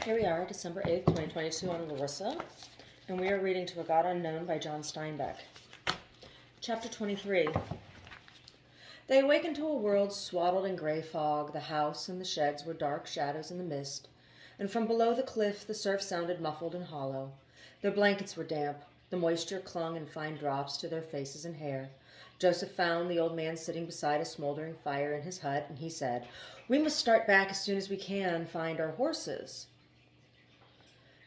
Here we are, December 8th, 2022 on Larissa, and we are reading To a God Unknown by John Steinbeck. Chapter 23. They awakened to a world swaddled in gray fog. The house and the sheds were dark shadows in the mist, and from below the cliff the surf sounded muffled and hollow. Their blankets were damp. The moisture clung in fine drops to their faces and hair. Joseph found the old man sitting beside a smoldering fire in his hut, and he said, "We must start back as soon as we can find our horses."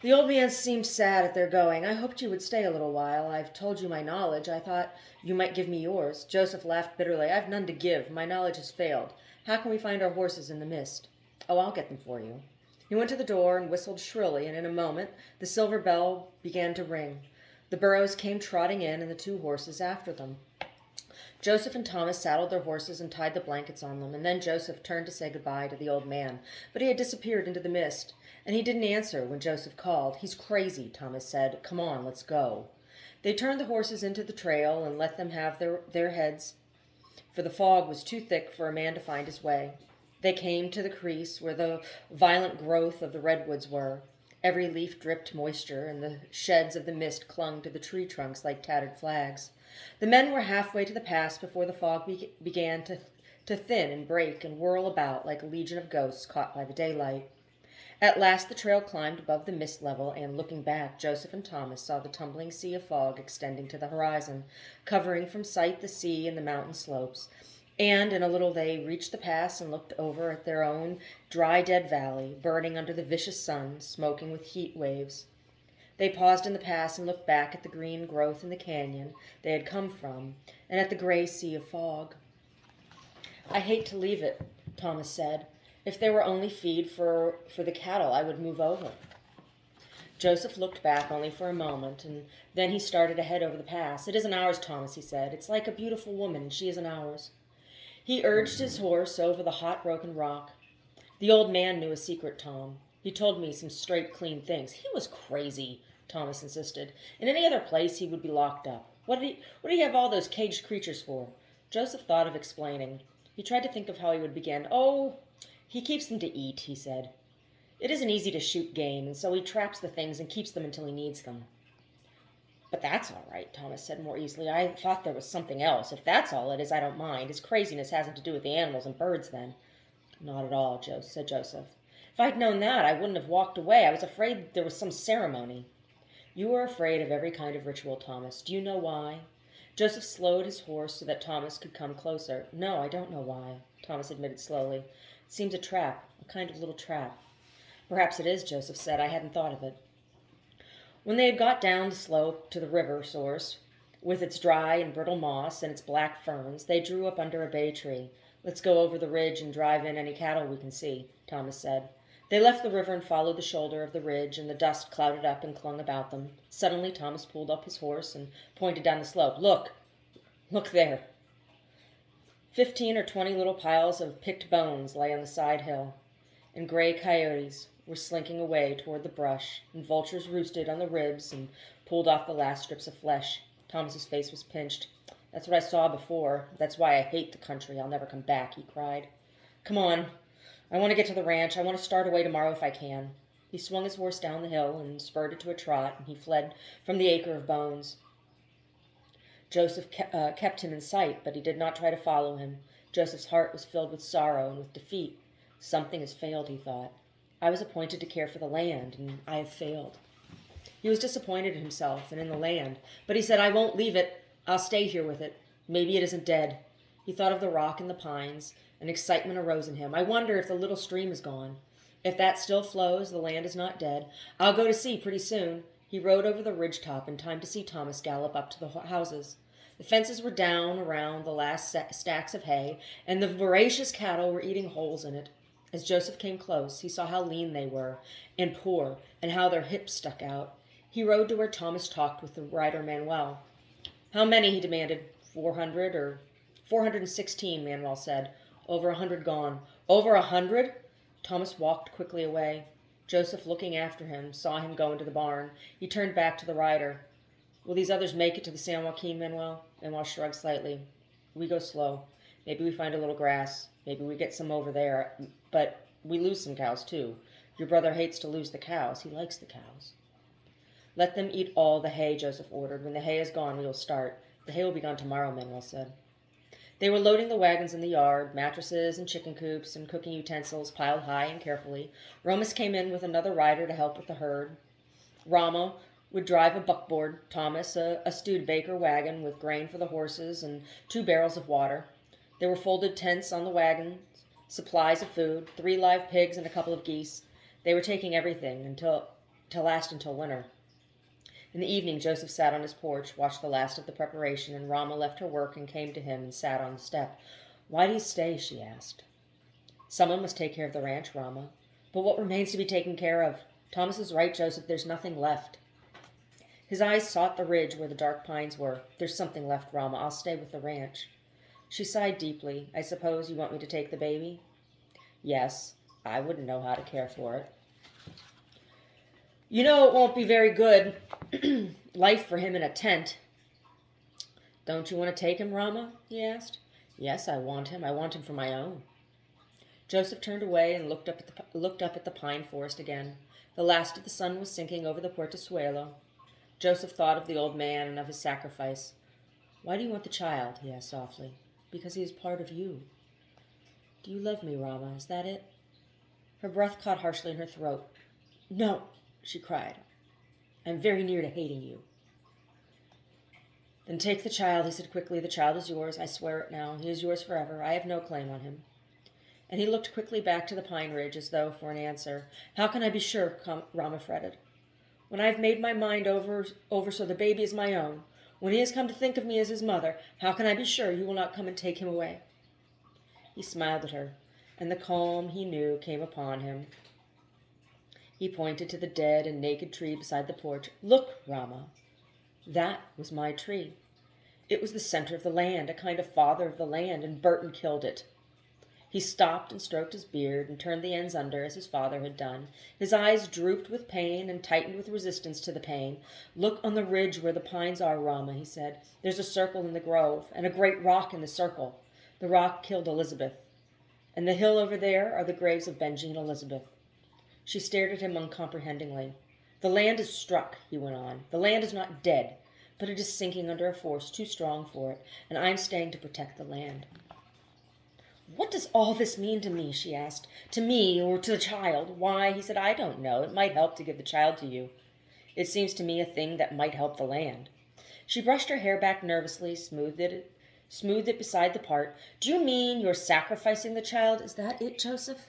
The old man seemed sad at their going. "I hoped you would stay a little while. I've told you my knowledge. I thought you might give me yours." Joseph laughed bitterly. "I've none to give. My knowledge has failed. How can we find our horses in the mist?" "Oh, I'll get them for you." He went to the door and whistled shrilly, and in a moment the silver bell began to ring. The burros came trotting in, and the two horses after them. Joseph and Thomas saddled their horses and tied the blankets on them, and then Joseph turned to say goodbye to the old man, but he had disappeared into the mist, and he didn't answer when Joseph called. "He's crazy," Thomas said. "Come on, let's go." They turned the horses into the trail and let them have their heads, for the fog was too thick for a man to find his way. They came to the crease where the violent growth of the redwoods were. Every leaf dripped moisture, and the sheds of the mist clung to the tree trunks like tattered flags. The men were halfway to the pass before the fog began to thin and break and whirl about like a legion of ghosts caught by the daylight. At last the trail climbed above the mist level, and looking back, Joseph and Thomas saw the tumbling sea of fog extending to the horizon, covering from sight the sea and the mountain slopes. And in a little they reached the pass and looked over at their own dry, dead valley, burning under the vicious sun, smoking with heat waves. They paused in the pass and looked back at the green growth in the canyon they had come from, and at the gray sea of fog. "I hate to leave it," Thomas said. "If there were only feed for the cattle, I would move over." Joseph looked back only for a moment, and then he started ahead over the pass. "It isn't ours, Thomas," he said. "It's like a beautiful woman, and she isn't ours." He urged his horse over the hot, broken rock. "The old man knew a secret, Tom. He told me some straight, clean things." "He was crazy," Thomas insisted. "In any other place he would be locked up. What did he have all those caged creatures for?" Joseph thought of explaining. He tried to think of how he would begin. "Oh, he keeps them to eat," he said. "It isn't easy to shoot game, and so he traps the things and keeps them until he needs them." "But that's all right," Thomas said more easily. "I thought there was something else. If that's all it is, I don't mind. His craziness hasn't to do with the animals and birds, then." "Not at all," said Joseph. "If I'd known that, I wouldn't have walked away. I was afraid there was some ceremony." "You are afraid of every kind of ritual, Thomas. Do you know why?" Joseph slowed his horse so that Thomas could come closer. "No, I don't know why," Thomas admitted slowly. "It seems a trap, a kind of little trap." "Perhaps it is," Joseph said. "I hadn't thought of it." When they had got down the slope to the river source, with its dry and brittle moss and its black ferns, they drew up under a bay tree. "Let's go over the ridge and drive in any cattle we can see," Thomas said. They left the river and followed the shoulder of the ridge, and the dust clouded up and clung about them. Suddenly Thomas pulled up his horse and pointed down the slope. Look there." 15 or 20 little piles of picked bones lay on the side hill, and gray coyotes were slinking away toward the brush, and vultures roosted on the ribs and pulled off the last strips of flesh. Thomas's face was pinched. "That's what I saw before. That's why I hate the country. I'll never come back," he cried. "Come on. I want to get to the ranch. I want to start away tomorrow if I can." He swung his horse down the hill and spurred it to a trot, and he fled from the acre of bones. Joseph kept him in sight, but he did not try to follow him. Joseph's heart was filled with sorrow and with defeat. "Something has failed," he thought. "I was appointed to care for the land, and I have failed." He was disappointed in himself and in the land, but he said, "I won't leave it. I'll stay here with it. Maybe it isn't dead." He thought of the rock and the pines, and excitement arose in him. "I wonder if the little stream is gone. If that still flows, the land is not dead. I'll go to see pretty soon." He rode over the ridgetop in time to see Thomas gallop up to the houses. The fences were down around the last stacks of hay, and the voracious cattle were eating holes in it. As Joseph came close, he saw how lean they were and poor, and how their hips stuck out. He rode to where Thomas talked with the rider Manuel. "How many?" he demanded. 400 or 416, Manuel said. "Over 100 gone." "Over 100?" Thomas walked quickly away. Joseph, looking after him, saw him go into the barn. He turned back to the rider. "Will these others make it to the San Joaquin, Manuel?" Manuel shrugged slightly. "We go slow. Maybe we find a little grass. Maybe we get some over there. But we lose some cows, too. Your brother hates to lose the cows. He likes the cows. Let them eat all the hay, Joseph ordered. When the hay is gone, we will start. The hay will be gone tomorrow, Manuel said. They were loading the wagons in the yard, mattresses and chicken coops and cooking utensils piled high and carefully. Romus came in with another rider to help with the herd. Rama would drive a buckboard, Thomas a Steinbeck wagon with grain for the horses and 2 barrels of water. There were folded tents on the wagons, supplies of food, 3 live pigs and a couple of geese. They were taking everything to last until winter. In the evening, Joseph sat on his porch, watched the last of the preparation, and Rama left her work and came to him and sat on the step. Why do you stay? She asked. Someone must take care of the ranch, Rama. But what remains to be taken care of? Thomas is right, Joseph. There's nothing left. His eyes sought the ridge where the dark pines were. There's something left, Rama. I'll stay with the ranch. She sighed deeply. I suppose you want me to take the baby? Yes. I wouldn't know how to care for it. You know it won't be very good life for him in a tent. Don't you want to take him, Rama? He asked. Yes, I want him. I want him for my own. Joseph turned away and looked up at the pine forest again. The last of the sun was sinking over the Portezuelo. Joseph thought of the old man and of his sacrifice. Why do you want the child? He asked softly. Because he is part of you. Do you love me, Rama? Is that it? Her breath caught harshly in her throat. No, she cried. I'm very near to hating you. Then take the child, he said quickly. The child is yours. I swear it now. He is yours forever. I have no claim on him. And he looked quickly back to the pine ridge as though for an answer. How can I be sure? Rama fretted. When I have made my mind over so the baby is my own, when he has come to think of me as his mother, how can I be sure you will not come and take him away? He smiled at her, and the calm he knew came upon him. He pointed to the dead and naked tree beside the porch. Look, Rama. That was my tree. It was the center of the land, a kind of father of the land, and Burton killed it. He stopped and stroked his beard and turned the ends under as his father had done. His eyes drooped with pain and tightened with resistance to the pain. Look on the ridge where the pines are, Rama, he said. There's a circle in the grove and a great rock in the circle. The rock killed Elizabeth. And the hill over there are the graves of Benji and Elizabeth. She stared at him uncomprehendingly. The land is struck, he went on. The land is not dead, but it is sinking under a force too strong for it, and I'm staying to protect the land. What does all this mean to me, she asked. To me or to the child? Why, he said, I don't know. It might help to give the child to you. It seems to me a thing that might help the land. She brushed her hair back nervously, smoothed it beside the part. Do you mean you're sacrificing the child? Is that it, Joseph?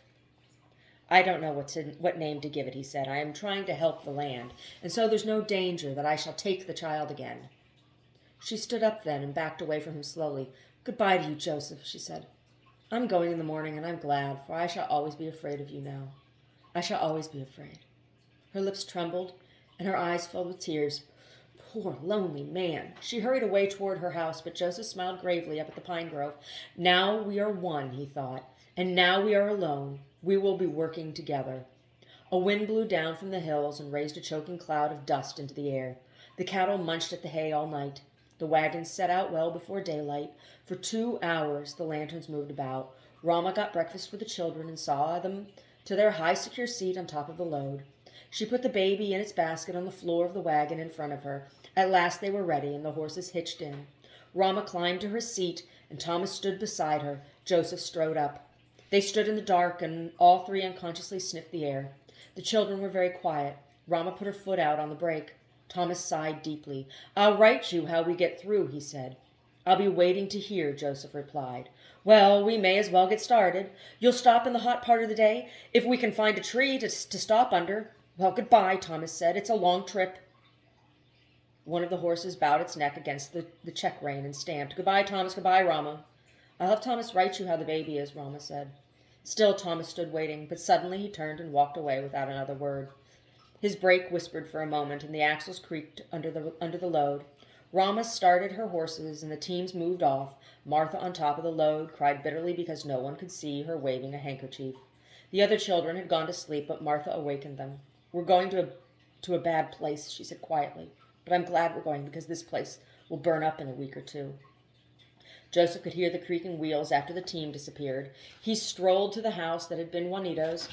I don't know what name to give it, he said. I am trying to help the land, and so there's no danger that I shall take the child again. She stood up then and backed away from him slowly. Goodbye to you, Joseph, she said. I'm going in the morning, and I'm glad, for I shall always be afraid of you now. I shall always be afraid. Her lips trembled, and her eyes filled with tears. Poor, lonely man. She hurried away toward her house, but Joseph smiled gravely up at the pine grove. Now we are one, he thought, and now we are alone. We will be working together. A wind blew down from the hills and raised a choking cloud of dust into the air. The cattle munched at the hay all night. The wagons set out well before daylight. For 2 hours the lanterns moved about. Rama got breakfast for the children and saw them to their high, secure seat on top of the load. She put the baby in its basket on the floor of the wagon in front of her. At last they were ready, and the horses hitched in. Rama climbed to her seat, and Thomas stood beside her. Joseph strode up. They stood in the dark, and all 3 unconsciously sniffed the air. The children were very quiet. Rama put her foot out on the brake. Thomas sighed deeply. I'll write you how we get through, he said. I'll be waiting to hear, Joseph replied. Well, we may as well get started. You'll stop in the hot part of the day, if we can find a tree to stop under. Well, goodbye, Thomas said. It's a long trip. One of the horses bowed its neck against the check rein and stamped. Goodbye, Thomas. Goodbye, Rama. I'll have Thomas write you how the baby is, Rama said. Still Thomas stood waiting, but suddenly he turned and walked away without another word. His brake whispered for a moment, and the axles creaked under the load. Rama started her horses, and the teams moved off. Martha, on top of the load, cried bitterly because no one could see her waving a handkerchief. The other children had gone to sleep, but Martha awakened them. We're going to a bad place, she said quietly. But I'm glad we're going, because this place will burn up in a week or 2. Joseph could hear the creaking wheels after the team disappeared. He strolled to the house that had been Juanito's.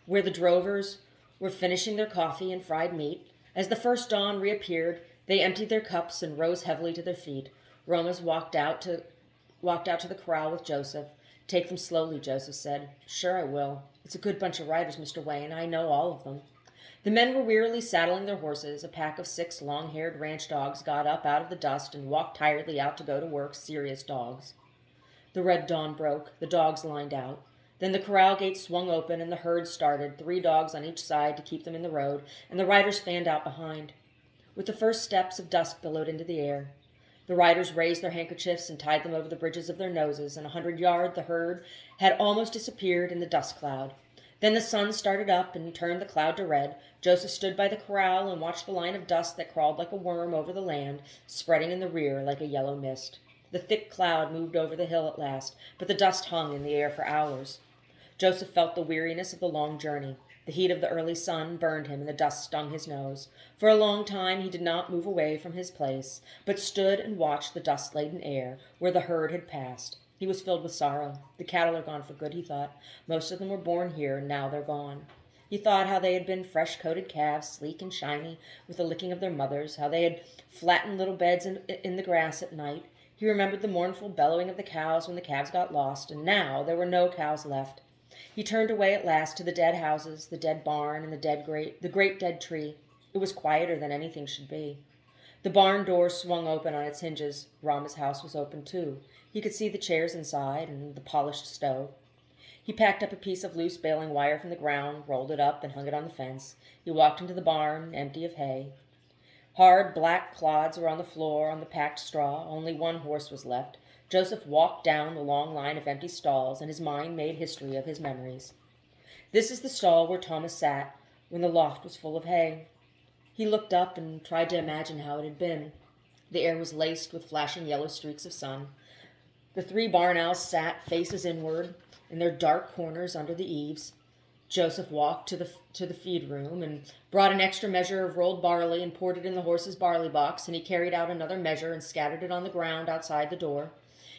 where the drovers were finishing their coffee and fried meat. As the first dawn reappeared, they emptied their cups and rose heavily to their feet. Romas walked out to the corral with Joseph. "Take them slowly," Joseph said. "Sure I will. It's a good bunch of riders, Mr. Wayne. I know all of them." The men were wearily saddling their horses. A pack of 6 long-haired ranch dogs got up out of the dust and walked tiredly out to go to work, serious dogs. The red dawn broke. The dogs lined out. Then the corral gate swung open and the herd started, 3 dogs on each side to keep them in the road, and the riders fanned out behind. With the first steps of dusk billowed into the air, the riders raised their handkerchiefs and tied them over the bridges of their noses, and 100 yards the herd had almost disappeared in the dust cloud. Then the sun started up and turned the cloud to red. Joseph stood by the corral and watched the line of dust that crawled like a worm over the land, spreading in the rear like a yellow mist. The thick cloud moved over the hill at last, but the dust hung in the air for hours. Joseph felt the weariness of the long journey. The heat of the early sun burned him, and the dust stung his nose. For a long time he did not move away from his place, but stood and watched the dust-laden air where the herd had passed. He was filled with sorrow. The cattle are gone for good, he thought. Most of them were born here, and now they're gone. He thought how they had been fresh-coated calves, sleek and shiny, with the licking of their mothers, how they had flattened little beds in the grass at night. He remembered the mournful bellowing of the cows when the calves got lost, and now there were no cows left. He turned away at last to the dead houses, the dead barn, and the great dead tree. It was quieter than anything should be. The barn door swung open on its hinges. Rama's house was open too. He could see the chairs inside and the polished stove. He packed up a piece of loose baling wire from the ground, rolled it up, and hung it on the fence. He walked into the barn, empty of hay. Hard black clods were on the floor on the packed straw. Only one horse was left. Joseph walked down the long line of empty stalls, and his mind made history of his memories. This is the stall where Thomas sat when the loft was full of hay. He looked up and tried to imagine how it had been. The air was laced with flashing yellow streaks of sun. The 3 barn owls sat, faces inward, in their dark corners under the eaves. Joseph walked to the feed room and brought an extra measure of rolled barley and poured it in the horse's barley box, and he carried out another measure and scattered it on the ground outside the door.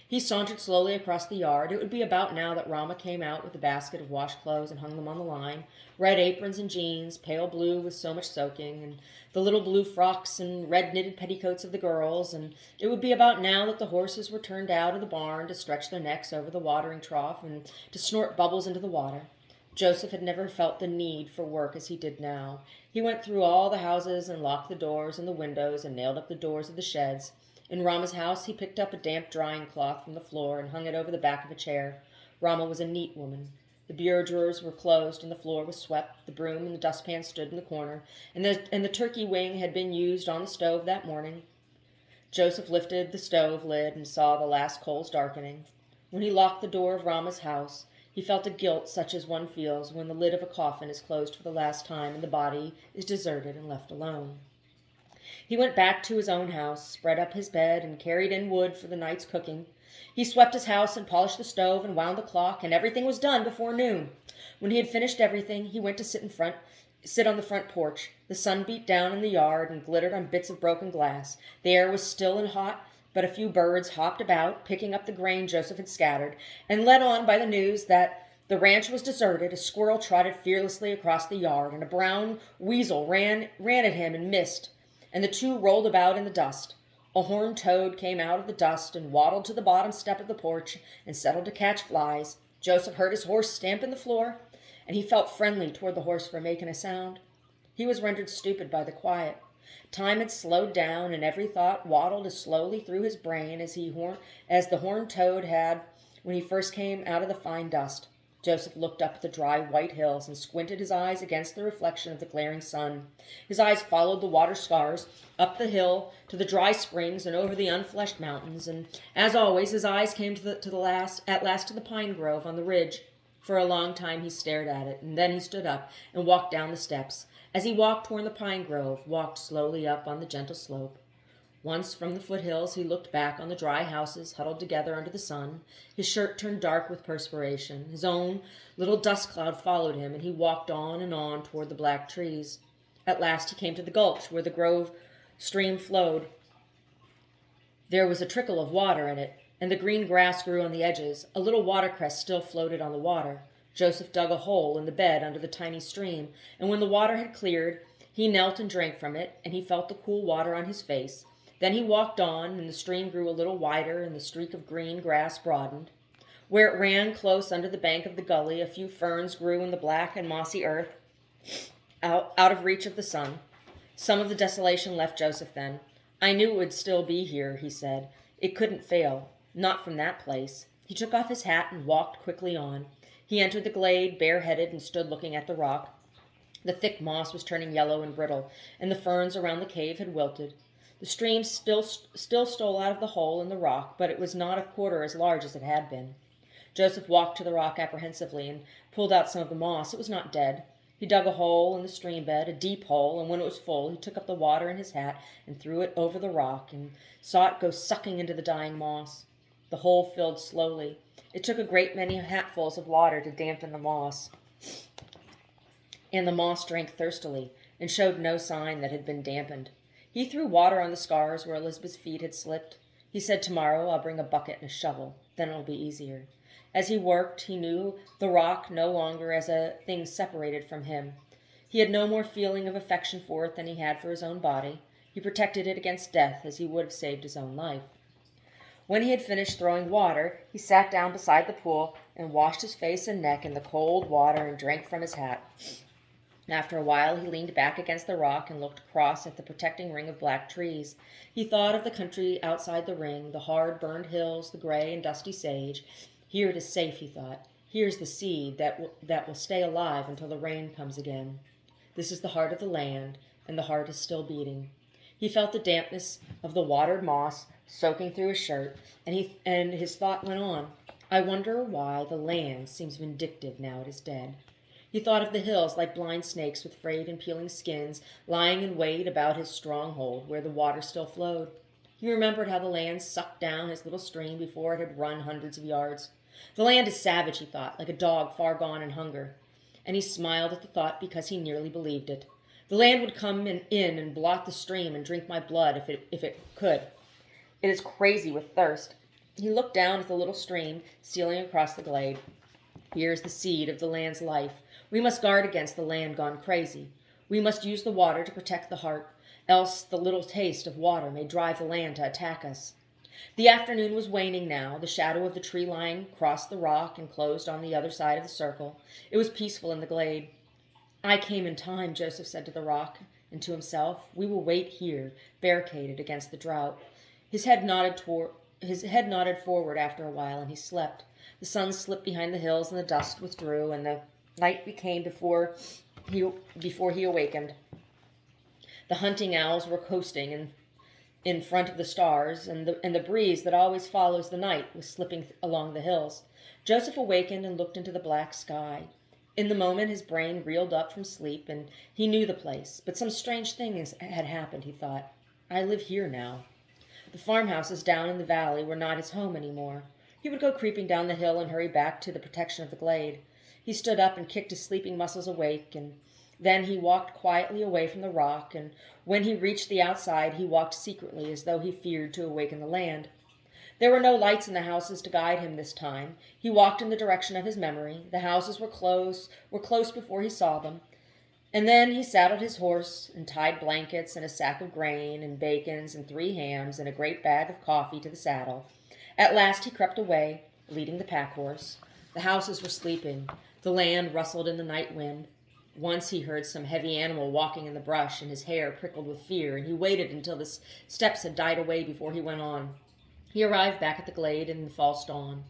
He sauntered slowly across the yard. It would be about now that Rama came out with a basket of washclothes and hung them on the line, red aprons and jeans, pale blue with so much soaking, and the little blue frocks and red knitted petticoats of the girls, and it would be about now that the horses were turned out of the barn to stretch their necks over the watering trough and to snort bubbles into the water. Joseph had never felt the need for work as he did now. He went through all the houses and locked the doors and the windows and nailed up the doors of the sheds. In Rama's house, he picked up a damp drying cloth from the floor and hung it over the back of a chair. Rama was a neat woman. The bureau drawers were closed and the floor was swept. The broom and the dustpan stood in the corner, and the turkey wing had been used on the stove that morning. Joseph lifted the stove lid and saw the last coals darkening. When he locked the door of Rama's house, he felt a guilt such as one feels when the lid of a coffin is closed for the last time and the body is deserted and left alone. He went back to his own house, spread up his bed, and carried in wood for the night's cooking. He swept his house and polished the stove and wound the clock, and everything was done before noon. When he had finished everything, he went to sit on the front porch. The sun beat down in the yard and glittered on bits of broken glass. The air was still and hot, but a few birds hopped about, picking up the grain Joseph had scattered, and led on by the news that the ranch was deserted. A squirrel trotted fearlessly across the yard, and a brown weasel ran at him and missed, and the 2 rolled about in the dust. A horned toad came out of the dust and waddled to the bottom step of the porch and settled to catch flies. Joseph heard his horse stamp in the floor, and he felt friendly toward the horse for making a sound. He was rendered stupid by the quiet. Time had slowed down, and every thought waddled as slowly through his brain as the horned toad had when he first came out of the fine dust. Joseph looked up at the dry white hills and squinted his eyes against the reflection of the glaring sun. His eyes followed the water scars up the hill to the dry springs and over the unfleshed mountains, and as always his eyes came at last to the pine grove on the ridge. For a long time he stared at it, and then he stood up and walked down the steps. As he walked toward the pine grove, walked slowly up on the gentle slope. Once from the foothills he looked back on the dry houses huddled together under the sun. His shirt turned dark with perspiration. His own little dust cloud followed him, and he walked on and on toward the black trees. At last he came to the gulch where the grove stream flowed. There was a trickle of water in it, and the green grass grew on the edges. A little watercress still floated on the water. Joseph dug a hole in the bed under the tiny stream, and when the water had cleared, he knelt and drank from it, and he felt the cool water on his face. Then he walked on, and the stream grew a little wider, and the streak of green grass broadened. Where it ran close under the bank of the gully, a few ferns grew in the black and mossy earth, out of reach of the sun. Some of the desolation left Joseph then. I knew it would still be here, he said. It couldn't fail. Not from that place. He took off his hat and walked quickly on. He entered the glade bareheaded and stood looking at the rock. The thick moss was turning yellow and brittle, and the ferns around the cave had wilted. The stream still stole out of the hole in the rock, but it was not a quarter as large as it had been. Joseph walked to the rock apprehensively and pulled out some of the moss. It was not dead. He dug a hole in the stream bed, a deep hole, and when it was full, he took up the water in his hat and threw it over the rock and saw it go sucking into the dying moss. The hole filled slowly. It took a great many hatfuls of water to dampen the moss, and the moss drank thirstily and showed no sign that it had been dampened. He threw water on the scars where Elizabeth's feet had slipped. He said, "Tomorrow I'll bring a bucket and a shovel. Then it'll be easier." As he worked, he knew the rock no longer as a thing separated from him. He had no more feeling of affection for it than he had for his own body. He protected it against death as he would have saved his own life. When he had finished throwing water, he sat down beside the pool and washed his face and neck in the cold water and drank from his hat. After a while, he leaned back against the rock and looked across at the protecting ring of black trees. He thought of the country outside the ring, the hard, burned hills, the gray and dusty sage. Here it is safe, he thought. Here's the seed that will stay alive until the rain comes again. This is the heart of the land, and the heart is still beating. He felt the dampness of the watered moss soaking through his shirt, and his thought went on. I wonder why the land seems vindictive now it is dead. He thought of the hills like blind snakes with frayed and peeling skins lying in wait about his stronghold where the water still flowed. He remembered how the land sucked down his little stream before it had run hundreds of yards. The land is savage, he thought, like a dog far gone in hunger. And he smiled at the thought because he nearly believed it. The land would come in and blot the stream and drink my blood if it could. It is crazy with thirst. He looked down at the little stream stealing across the glade. Here is the seed of the land's life. We must guard against the land gone crazy. We must use the water to protect the heart, else the little taste of water may drive the land to attack us. The afternoon was waning now. The shadow of the tree line crossed the rock and closed on the other side of the circle. It was peaceful in the glade. I came in time, Joseph said to the rock and to himself. We will wait here, barricaded against the drought. His head nodded forward after a while, and he slept. The sun slipped behind the hills, and the dust withdrew, and the night became before he awakened. The hunting owls were coasting in front of the stars, and the breeze that always follows the night was slipping along the hills. Joseph awakened and looked into the black sky. In the moment, his brain reeled up from sleep, and he knew the place. But some strange things had happened, he thought. I live here now. The farmhouses down in the valley were not his home any more. He would go creeping down the hill and hurry back to the protection of the glade. He stood up and kicked his sleeping muscles awake, and then he walked quietly away from the rock, and when he reached the outside, he walked secretly as though he feared to awaken the land. There were no lights in the houses to guide him this time. He walked in the direction of his memory. The houses were close before he saw them. And then he saddled his horse and tied blankets and a sack of grain and bacons and 3 hams and a great bag of coffee to the saddle. At last he crept away, leading the pack horse. The houses were sleeping. The land rustled in the night wind. Once he heard some heavy animal walking in the brush, and his hair prickled with fear, and he waited until the steps had died away before he went on. He arrived back at the glade in the false dawn.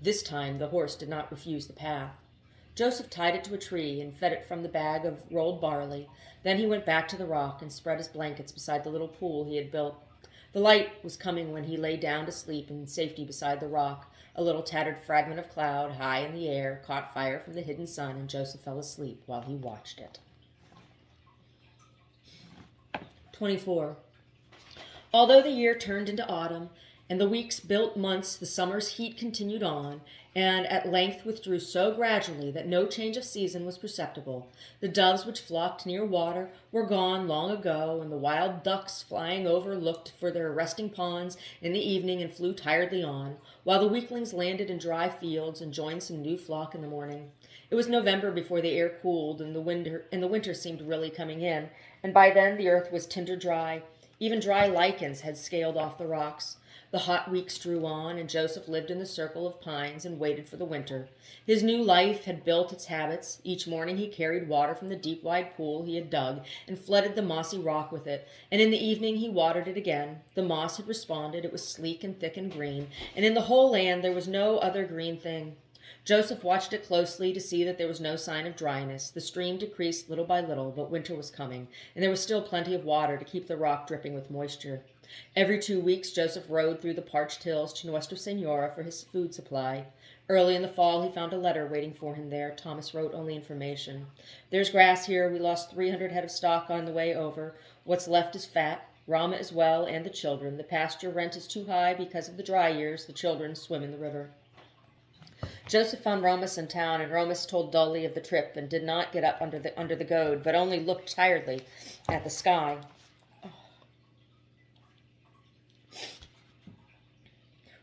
This time the horse did not refuse the path. Joseph tied it to a tree and fed it from the bag of rolled barley. Then he went back to the rock and spread his blankets beside the little pool he had built. The light was coming when he lay down to sleep in safety beside the rock. A little tattered fragment of cloud high in the air caught fire from the hidden sun, and Joseph fell asleep while he watched it. 24. Although the year turned into autumn and the weeks built months the summer's heat continued on, and at length withdrew so gradually that no change of season was perceptible. The doves which flocked near water were gone long ago, and the wild ducks flying over looked for their resting ponds in the evening and flew tiredly on, while the weaklings landed in dry fields and joined some new flock in the morning. It was November before the air cooled, and the winter seemed really coming in, and by then the earth was tinder dry. Even dry lichens had scaled off the rocks. The hot weeks drew on, and Joseph lived in the circle of pines and waited for the winter. His new life had built its habits. Each morning he carried water from the deep, wide pool he had dug and flooded the mossy rock with it, and in the evening he watered it again. The moss had responded. It was sleek and thick and green, and in the whole land there was no other green thing. Joseph watched it closely to see that there was no sign of dryness. The stream decreased little by little, but winter was coming, and there was still plenty of water to keep the rock dripping with moisture. Every 2 weeks Joseph rode through the parched hills to Nuestra Senora for his food supply. Early in the fall he found a letter waiting for him there. Thomas wrote only information. "There's grass here. We lost 300 head of stock on the way over. What's left is fat. Rama is well, and the children. The pasture rent is too high because of the dry years. The children swim in the river." Joseph found Romus in town, and Romus told dully of the trip and did not get up under the goad, but only looked tiredly at the sky.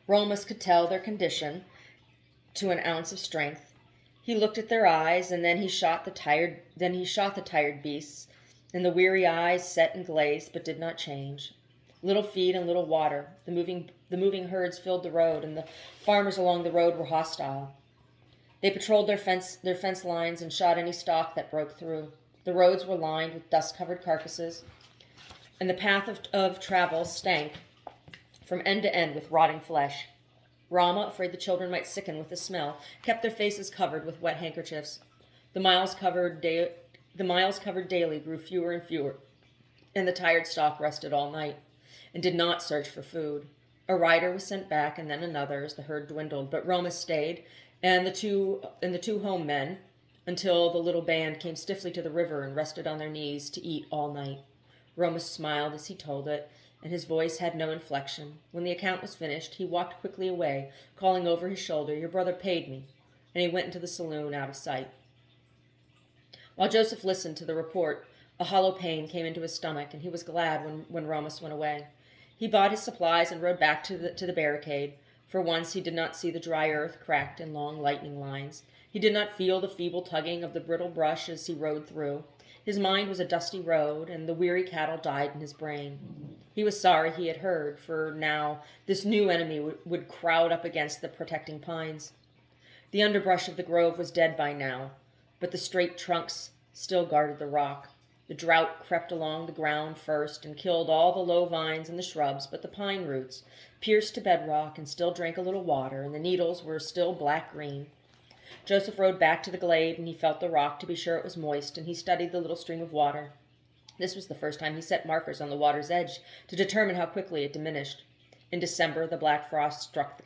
Romus could tell their condition to an ounce of strength. He looked at their eyes, and then he shot the tired beasts, and the weary eyes set and glazed, but did not change. Little feed and little water. The moving herds filled the road, and the farmers along the road were hostile. They patrolled their fence lines and shot any stock that broke through. The roads were lined with dust-covered carcasses, and the path of travel stank from end to end with rotting flesh. Rama, afraid the children might sicken with the smell, kept their faces covered with wet handkerchiefs. The miles covered daily grew fewer and fewer, and the tired stock rested all night and did not search for food. A rider was sent back, and then another, as the herd dwindled, but Roma stayed, and the two home men, until the little band came stiffly to the river and rested on their knees to eat all night. Roma smiled as he told it, and his voice had no inflection. When the account was finished, he walked quickly away, calling over his shoulder, "Your brother paid me," and he went into the saloon out of sight. While Joseph listened to the report, a hollow pain came into his stomach, and he was glad when Romus went away. He bought his supplies and rode back to the barricade. For once he did not see the dry earth cracked in long lightning lines. He did not feel the feeble tugging of the brittle brush as he rode through. His mind was a dusty road, and the weary cattle died in his brain. He was sorry he had heard, for now this new enemy would crowd up against the protecting pines. The underbrush of the grove was dead by now, but the straight trunks still guarded the rock. The drought crept along the ground first and killed all the low vines and the shrubs, but the pine roots pierced to bedrock and still drank a little water, and the needles were still black-green. Joseph rode back to the glade, and he felt the rock to be sure it was moist, and he studied the little stream of water. This was the first time he set markers on the water's edge to determine how quickly it diminished. In December, the black frost struck the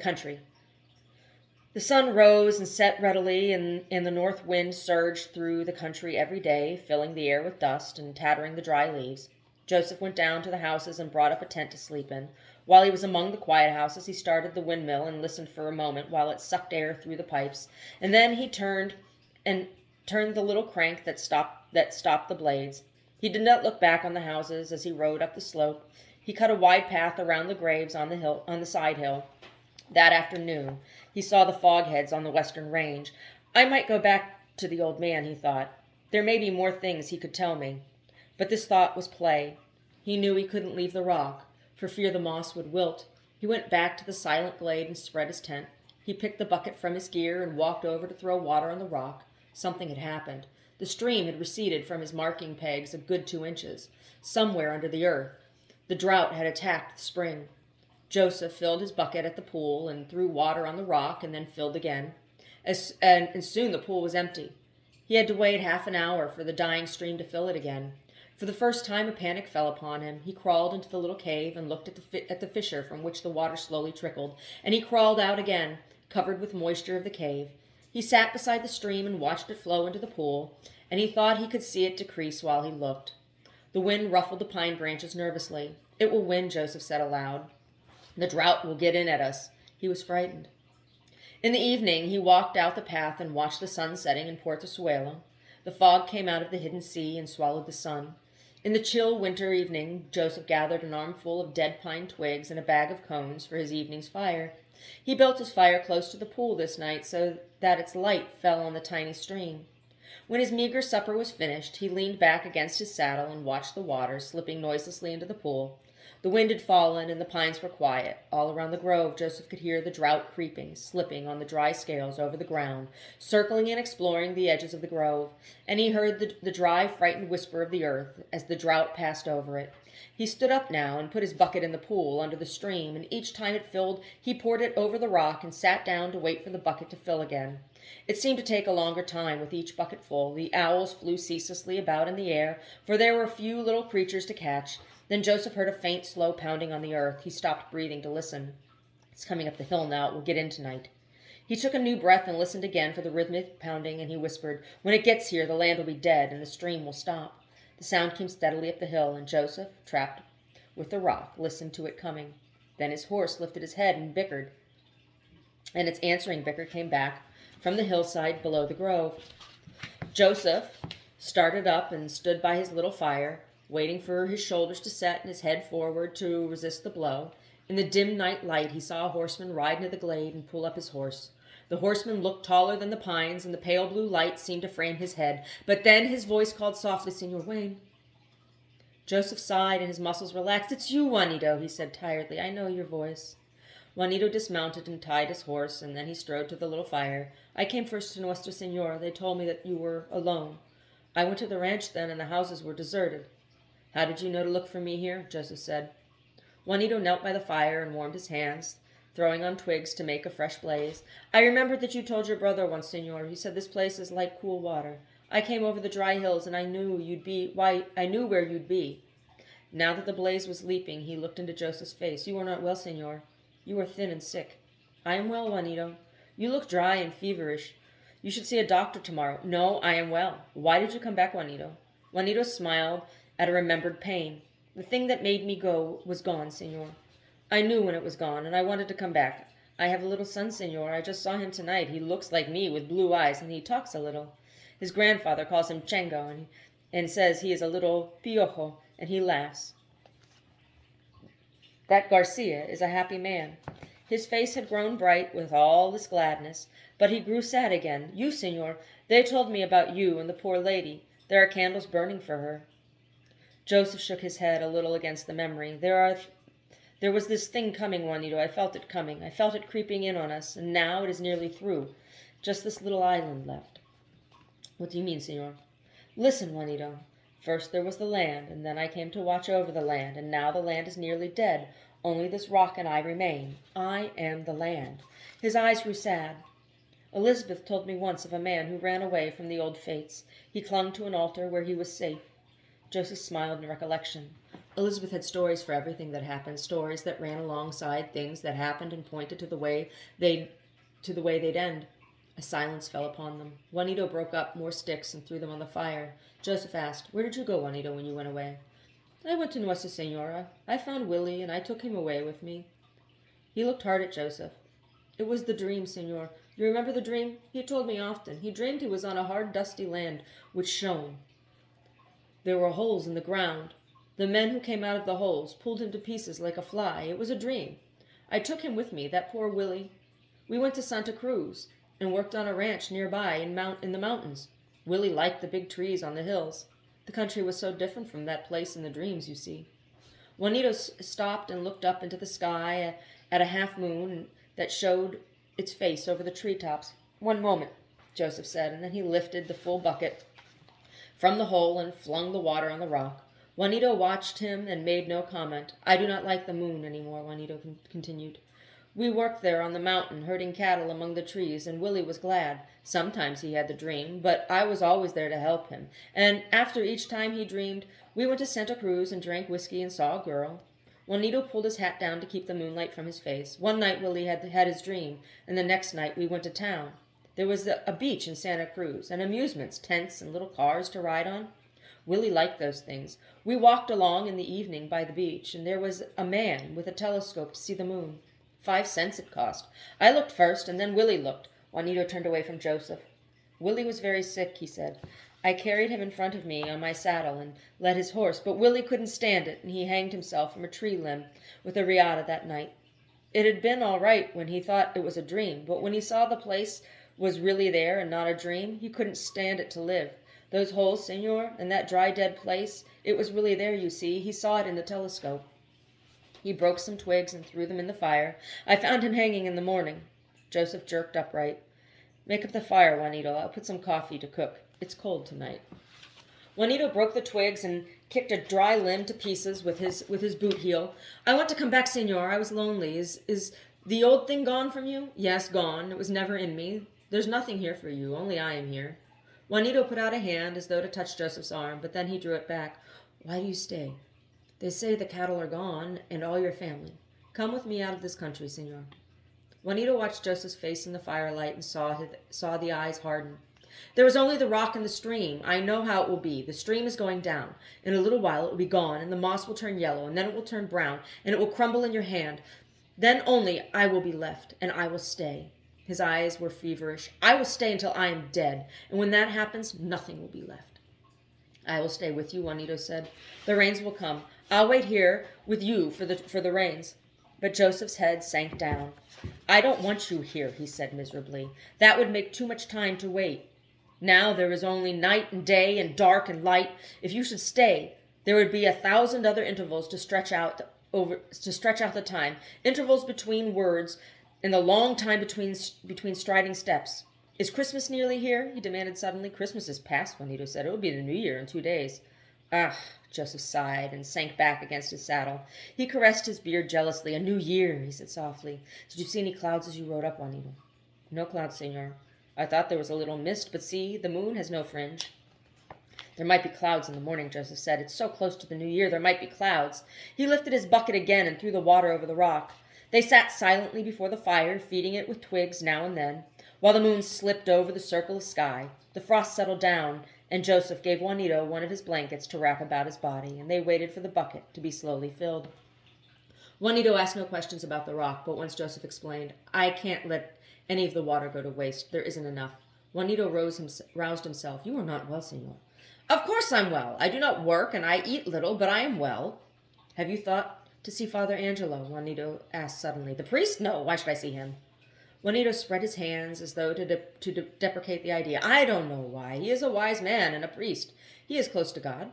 country. The sun rose and set readily, and the north wind surged through the country every day, filling the air with dust and tattering the dry leaves. Joseph went down to the houses and brought up a tent to sleep in. While he was among the quiet houses, he started the windmill and listened for a moment while it sucked air through the pipes, and then he turned the little crank that stopped the blades. He did not look back on the houses as he rode up the slope. He cut a wide path around the graves on the side hill. That afternoon, he saw the fogheads on the western range. I might go back to the old man, he thought. There may be more things he could tell me. But this thought was play. He knew he couldn't leave the rock, for fear the moss would wilt. He went back to the silent glade and spread his tent. He picked the bucket from his gear and walked over to throw water on the rock. Something had happened. The stream had receded from his marking pegs a good 2 inches, somewhere under the earth. The drought had attacked the spring. Joseph filled his bucket at the pool and threw water on the rock and then filled again. And soon the pool was empty. He had to wait half an hour for the dying stream to fill it again. For the first time a panic fell upon him. He crawled into the little cave and looked at the fissure from which the water slowly trickled, and he crawled out again, covered with moisture of the cave. He sat beside the stream and watched it flow into the pool, and he thought he could see it decrease while he looked. The wind ruffled the pine branches nervously. "It will win," Joseph said aloud. "The drought will get in at us." He was frightened. In the evening he walked out the path and watched the sun setting in Portezuelo. The fog came out of the hidden sea and swallowed the sun. In the chill winter evening Joseph gathered an armful of dead pine twigs and a bag of cones for his evening's fire. He built his fire close to the pool this night so that its light fell on the tiny stream. When his meager supper was finished, he leaned back against his saddle and watched the water slipping noiselessly into the pool. The wind had fallen, and the pines were quiet. All around the grove, Joseph could hear the drought creeping, slipping on the dry scales over the ground, circling and exploring the edges of the grove, and he heard the dry, frightened whisper of the earth as the drought passed over it. He stood up now and put his bucket in the pool under the stream, and each time it filled, he poured it over the rock and sat down to wait for the bucket to fill again. It seemed to take a longer time with each bucket full. The owls flew ceaselessly about in the air, for there were few little creatures to catch. Then Joseph heard a faint, slow pounding on the earth. He stopped breathing to listen. "It's coming up the hill now. It will get in tonight." He took a new breath and listened again for the rhythmic pounding, and he whispered, "When it gets here, the land will be dead, and the stream will stop." The sound came steadily up the hill, and Joseph, trapped with the rock, listened to it coming. Then his horse lifted his head and bickered, and its answering bicker came back from the hillside below the grove. Joseph started up and stood by his little fire, waiting for his shoulders to set and his head forward to resist the blow. In the dim night light he saw a horseman ride into the glade and pull up his horse. The horseman looked taller than the pines, and the pale blue light seemed to frame his head. But then his voice called softly, "Señor Wayne." Joseph sighed and his muscles relaxed. "It's you, Juanito," he said tiredly. "I know your voice." Juanito dismounted and tied his horse, and then he strode to the little fire. "I came first to Nuestra Señora. They told me that you were alone. I went to the ranch then, and the houses were deserted." "How did you know to look for me here?" Joseph said. Juanito knelt by the fire and warmed his hands, throwing on twigs to make a fresh blaze. "I remembered that you told your brother once, Señor. He said this place is like cool water. I came over the dry hills, and I knew where you'd be." Now that the blaze was leaping, he looked into Joseph's face. "You are not well, Señor. You are thin and sick." "I am well, Juanito." "You look dry and feverish. You should see a doctor tomorrow." "No, I am well." "Why did you come back, Juanito?" Juanito smiled at a remembered pain. "The thing that made me go was gone, Señor. I knew when it was gone, and I wanted to come back. I have a little son, Señor. I just saw him tonight. He looks like me with blue eyes, and he talks a little. His grandfather calls him Chango, and says he is a little piojo, and he laughs. That Garcia is a happy man." His face had grown bright with all this gladness, but he grew sad again. "You, Señor, they told me about you and the poor lady. There are candles burning for her." Joseph shook his head a little against the memory. There was this thing coming, Juanito. I felt it coming. I felt it creeping in on us, and now it is nearly through. Just this little island left." "What do you mean, Señor?" "Listen, Juanito. First there was the land, and then I came to watch over the land, and now the land is nearly dead. Only this rock and I remain. I am the land." His eyes grew sad. "Elizabeth told me once of a man who ran away from the old fates. He clung to an altar where he was safe." Joseph smiled in recollection. Elizabeth had stories for everything that happened, stories that ran alongside things that happened and pointed to the way they'd end. A silence fell upon them. Juanito broke up more sticks and threw them on the fire. Joseph asked, "Where did you go, Juanito, when you went away?" "I went to Nuestra Señora. I found Willie, and I took him away with me." He looked hard at Joseph. "It was the dream, Señor. You remember the dream? He told me often. He dreamed he was on a hard, dusty land which shone. There were holes in the ground. The men who came out of the holes pulled him to pieces like a fly. It was a dream. I took him with me, that poor Willie. We went to Santa Cruz and worked on a ranch nearby in the mountains. Willie liked the big trees on the hills. The country was so different from that place in the dreams, you see." Juanito stopped and looked up into the sky at a half moon that showed its face over the treetops. "One moment," Joseph said, and then he lifted the full bucket from the hole and flung the water on the rock. Juanito watched him and made no comment. "I do not like the moon any more," Juanito continued. "We worked there on the mountain, herding cattle among the trees, and Willie was glad. Sometimes he had the dream, but I was always there to help him. And after each time he dreamed, we went to Santa Cruz and drank whiskey and saw a girl." Juanito pulled his hat down to keep the moonlight from his face. "One night Willie had his dream, and the next night we went to town. There was a beach in Santa Cruz, and amusements, tents, and little cars to ride on. Willie liked those things. We walked along in the evening by the beach, and there was a man with a telescope to see the moon. 5 cents it cost. I looked first, and then Willie looked. Juanito turned away from Joseph. Willie was very sick, he said. I carried him in front of me on my saddle and led his horse, but Willie couldn't stand it, and he hanged himself from a tree limb with a riata that night. It had been all right when he thought it was a dream, but when he saw the place was really there and not a dream, he couldn't stand it to live. Those holes, senor, and that dry, dead place, it was really there, you see. He saw it in the telescope. He broke some twigs and threw them in the fire. I found him hanging in the morning. Joseph jerked upright. Make up the fire, Juanito. I'll put some coffee to cook. It's cold tonight. Juanito broke the twigs and kicked a dry limb to pieces with his boot heel. I want to come back, senor. I was lonely. Is the old thing gone from you? Yes, gone. It was never in me. There's nothing here for you. Only I am here. Juanito put out a hand as though to touch Joseph's arm, but then he drew it back. Why do you stay? They say the cattle are gone, and all your family. Come with me out of this country, senor. Juanito watched Joseph's face in the firelight and saw the eyes harden. There is only the rock and the stream. I know how it will be. The stream is going down. In a little while it will be gone, and the moss will turn yellow, and then it will turn brown, and it will crumble in your hand. Then only I will be left, and I will stay. His eyes were feverish. I will stay until I am dead, and when that happens, nothing will be left. I will stay with you, Juanito said. The rains will come. I'll wait here with you for the rains. But Joseph's head sank down. I don't want you here, he said miserably. That would make too much time to wait. Now there is only night and day and dark and light. If you should stay, there would be 1,000 other intervals to stretch out the time, intervals between words, and the long time between striding steps. Is Christmas nearly here? He demanded suddenly. Christmas is past, Juanito said. It will be the New Year in 2 days. Ah, Joseph sighed and sank back against his saddle. He caressed his beard jealously. A new year, he said softly. Did you see any clouds as you rode up, Juanito? No clouds, senor. I thought there was a little mist, but see, the moon has no fringe. There might be clouds in the morning, Joseph said. It's so close to the New Year, there might be clouds. He lifted his bucket again and threw the water over the rock. They sat silently before the fire, feeding it with twigs now and then, while the moon slipped over the circle of sky. The frost settled down, and Joseph gave Juanito one of his blankets to wrap about his body, and they waited for the bucket to be slowly filled. Juanito asked no questions about the rock, but once Joseph explained, I can't let any of the water go to waste. There isn't enough. Juanito roused himself. You are not well, senor. Of course I'm well. I do not work, and I eat little, but I am well. Have you thought to see Father Angelo? Juanito asked suddenly. The priest? No. Why should I see him? Juanito spread his hands as though to deprecate the idea. I don't know why. He is a wise man and a priest. He is close to God.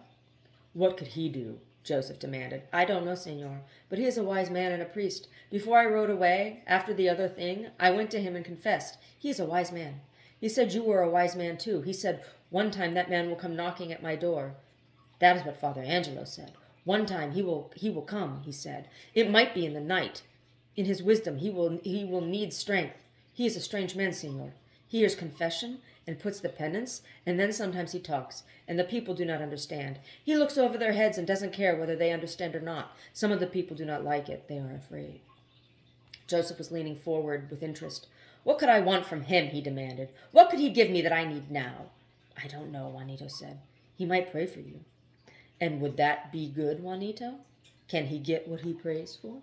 What could he do? Joseph demanded. I don't know, senor, but he is a wise man and a priest. Before I rode away, after the other thing, I went to him and confessed. He is a wise man. He said you were a wise man too. He said, one time that man will come knocking at my door. That is what Father Angelo said. One time he will come, he said. It might be in the night. In his wisdom he will need strength. He is a strange man, senor. He hears confession and puts the penance, and then sometimes he talks, and the people do not understand. He looks over their heads and doesn't care whether they understand or not. Some of the people do not like it. They are afraid. Joseph was leaning forward with interest. What could I want from him, he demanded. What could he give me that I need now? I don't know, Juanito said. He might pray for you. And would that be good, Juanito? Can he get what he prays for?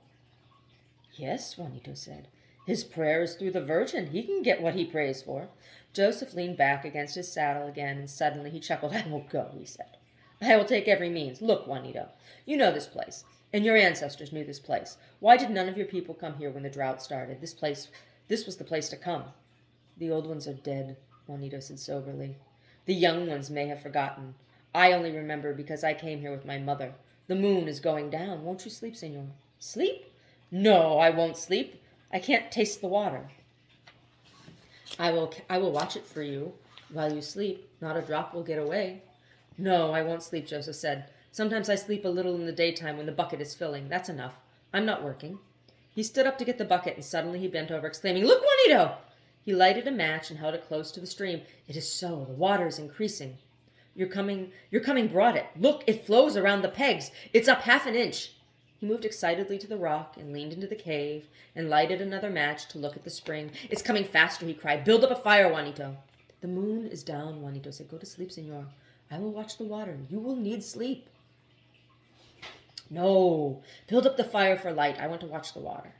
Yes, Juanito said. His prayer is through the Virgin. He can get what he prays for. Joseph leaned back against his saddle again, and suddenly he chuckled. I will go, he said. I will take every means. Look, Juanito, you know this place, and your ancestors knew this place. Why did none of your people come here when the drought started? This was the place to come. The old ones are dead, Juanito said soberly. The young ones may have forgotten. I only remember because I came here with my mother. The moon is going down. Won't you sleep, senor? Sleep? No, I won't sleep. I can't taste the water. I will watch it for you while you sleep. Not a drop will get away. No, I won't sleep, Joseph said. Sometimes I sleep a little in the daytime when the bucket is filling. That's enough. I'm not working. He stood up to get the bucket, and suddenly he bent over, exclaiming, Look, Juanito! He lighted a match and held it close to the stream. It is so. The water is increasing. You're coming brought it. Look, it flows around the pegs. It's up 1/2 inch. He moved excitedly to the rock and leaned into the cave and lighted another match to look at the spring. It's coming faster, he cried. Build up a fire, Juanito. The moon is down, Juanito said. Go to sleep, senor. I will watch the water. You will need sleep. No, build up the fire for light. I want to watch the water.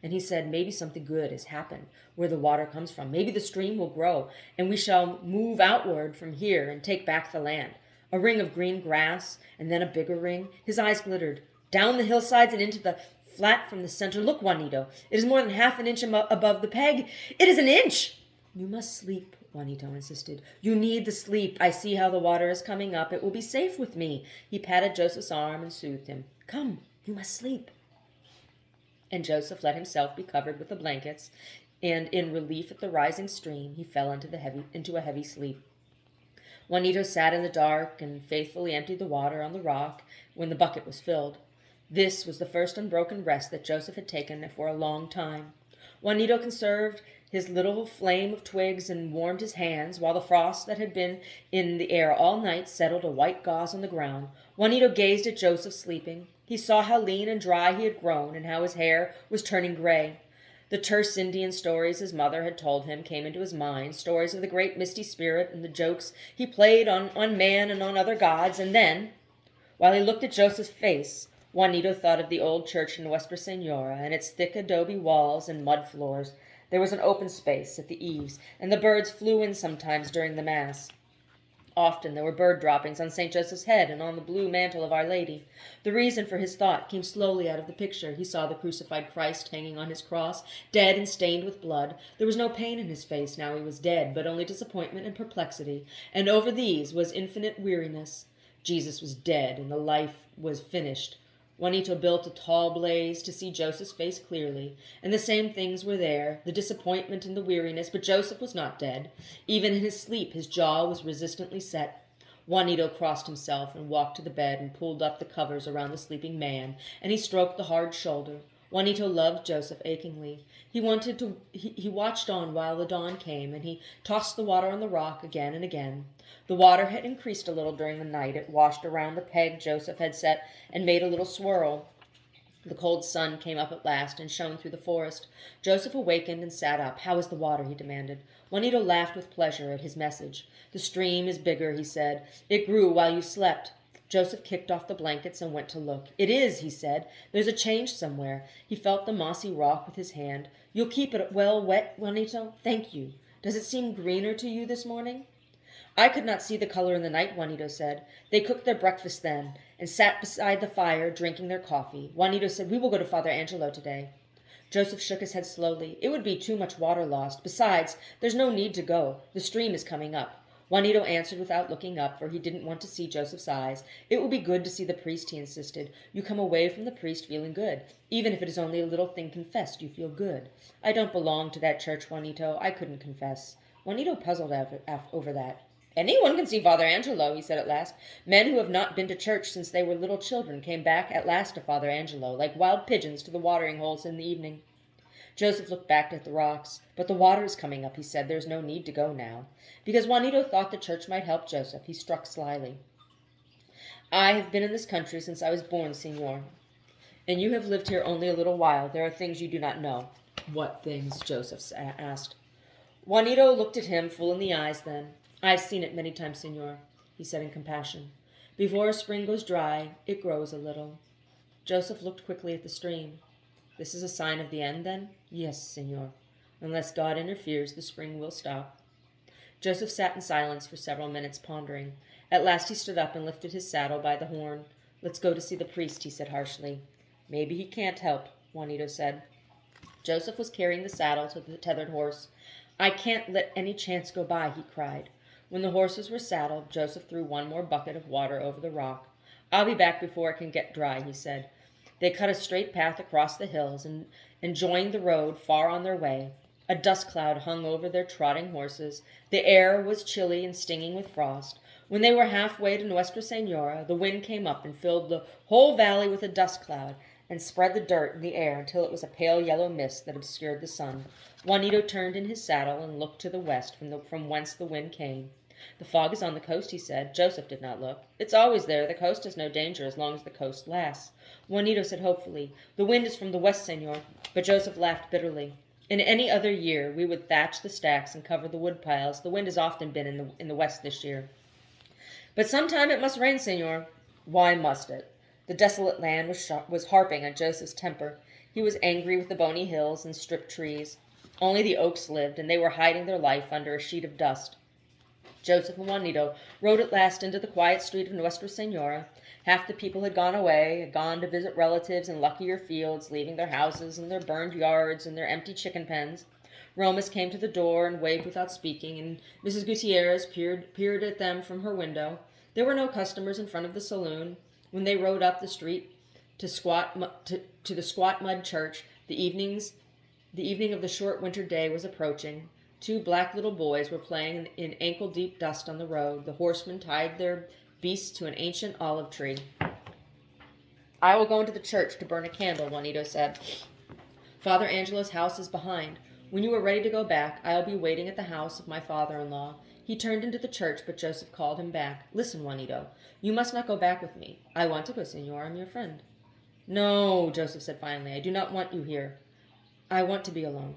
And he said, maybe something good has happened where the water comes from. Maybe the stream will grow, and we shall move outward from here and take back the land. A ring of green grass, and then a bigger ring. His eyes glittered. Down the hillsides and into the flat from the center. Look, Juanito, it is more than half an inch above the peg. It is an inch! You must sleep, Juanito insisted. You need the sleep. I see how the water is coming up. It will be safe with me. He patted Joseph's arm and soothed him. Come, you must sleep. And Joseph let himself be covered with the blankets, and in relief at the rising stream, he fell into a heavy sleep. Juanito sat in the dark and faithfully emptied the water on the rock when the bucket was filled. This was the first unbroken rest that Joseph had taken for a long time. Juanito conserved his little flame of twigs and warmed his hands, while the frost that had been in the air all night settled a white gauze on the ground. Juanito gazed at Joseph sleeping. He saw how lean and dry he had grown and how his hair was turning gray. The terse Indian stories his mother had told him came into his mind, stories of the great misty spirit and the jokes he played on man and on other gods. And then, while he looked at Joseph's face, Juanito thought of the old church in Nuestra Senora and its thick adobe walls and mud floors. There was an open space at the eaves, and the birds flew in sometimes during the Mass. Often there were bird droppings on St. Joseph's head and on the blue mantle of Our Lady. The reason for his thought came slowly out of the picture. He saw the crucified Christ hanging on his cross, dead and stained with blood. There was no pain in his face now he was dead, but only disappointment and perplexity, and over these was infinite weariness. Jesus was dead, and the life was finished. Juanito built a tall blaze to see Joseph's face clearly, and the same things were there, the disappointment and the weariness, but Joseph was not dead. Even in his sleep, his jaw was resistantly set. Juanito crossed himself and walked to the bed and pulled up the covers around the sleeping man, and he stroked the hard shoulder. Juanito loved Joseph achingly. He watched on while the dawn came, and he tossed the water on the rock again and again. The water had increased a little during the night. It washed around the peg Joseph had set and made a little swirl. The cold sun came up at last and shone through the forest. Joseph awakened and sat up. How is the water? He demanded. Juanito laughed with pleasure at his message. The stream is bigger, he said. It grew while you slept. Joseph kicked off the blankets and went to look. It is, he said. There's a change somewhere. He felt the mossy rock with his hand. You'll keep it well wet, Juanito? Thank you. Does it seem greener to you this morning? I could not see the color in the night, Juanito said. They cooked their breakfast then and sat beside the fire drinking their coffee. Juanito said, we will go to Father Angelo today. Joseph shook his head slowly. It would be too much water lost. Besides, there's no need to go. The stream is coming up. Juanito answered without looking up, for he didn't want to see Joseph's eyes. It will be good to see the priest, he insisted. You come away from the priest feeling good. Even if it is only a little thing confessed, you feel good. I don't belong to that church, Juanito. I couldn't confess. Juanito puzzled over that. Anyone can see Father Angelo, he said at last. Men who have not been to church since they were little children came back at last to Father Angelo, like wild pigeons to the watering holes in the evening. Joseph looked back at the rocks. But the water is coming up, he said. There's no need to go now. Because Juanito thought the church might help Joseph, he struck slyly. I have been in this country since I was born, Signor. And you have lived here only a little while. There are things you do not know. What things? Joseph asked. Juanito looked at him full in the eyes then. I have seen it many times, Signor, he said in compassion. Before a spring goes dry, it grows a little. Joseph looked quickly at the stream. This is a sign of the end, then? Yes, Signor. Unless God interferes, the spring will stop. Joseph sat in silence for several minutes, pondering. At last he stood up and lifted his saddle by the horn. Let's go to see the priest, he said harshly. Maybe he can't help, Juanito said. Joseph was carrying the saddle to the tethered horse. I can't let any chance go by, he cried. When the horses were saddled, Joseph threw one more bucket of water over the rock. I'll be back before it can get dry, he said. They cut a straight path across the hills and joined the road far on their way. A dust cloud hung over their trotting horses. The air was chilly and stinging with frost. When they were halfway to Nuestra Senora, the wind came up and filled the whole valley with a dust cloud and spread the dirt in the air until it was a pale yellow mist that obscured the sun. Juanito turned in his saddle and looked to the west from whence the wind came. The fog is on the coast, he said. Joseph did not look. It's always there. The coast is no danger as long as the coast lasts. Juanito said hopefully, the wind is from the west, Senor. But Joseph laughed bitterly. In any other year, we would thatch the stacks and cover the wood piles. The wind has often been in the west this year. But sometime it must rain, senor. Why must it? The desolate land was harping on Joseph's temper. He was angry with the bony hills and stripped trees. Only the oaks lived, and they were hiding their life under a sheet of dust. Joseph and Juanito rode at last into the quiet street of Nuestra Senora. Half the people had gone away, had gone to visit relatives in luckier fields, leaving their houses and their burned yards and their empty chicken pens. Romas came to the door and waved without speaking, and Mrs. Gutierrez peered at them from her window. There were no customers in front of the saloon. When they rode up the street to the squat mud church, the evening of the short winter day was approaching. Two black little boys were playing in ankle-deep dust on the road. The horsemen tied their beasts to an ancient olive tree. I will go into the church to burn a candle, Juanito said. Father Angelo's house is behind. When you are ready to go back, I will be waiting at the house of my father-in-law. He turned into the church, but Joseph called him back. Listen, Juanito, you must not go back with me. I want to go, senor. I'm your friend. No, Joseph said finally. I do not want you here. I want to be alone.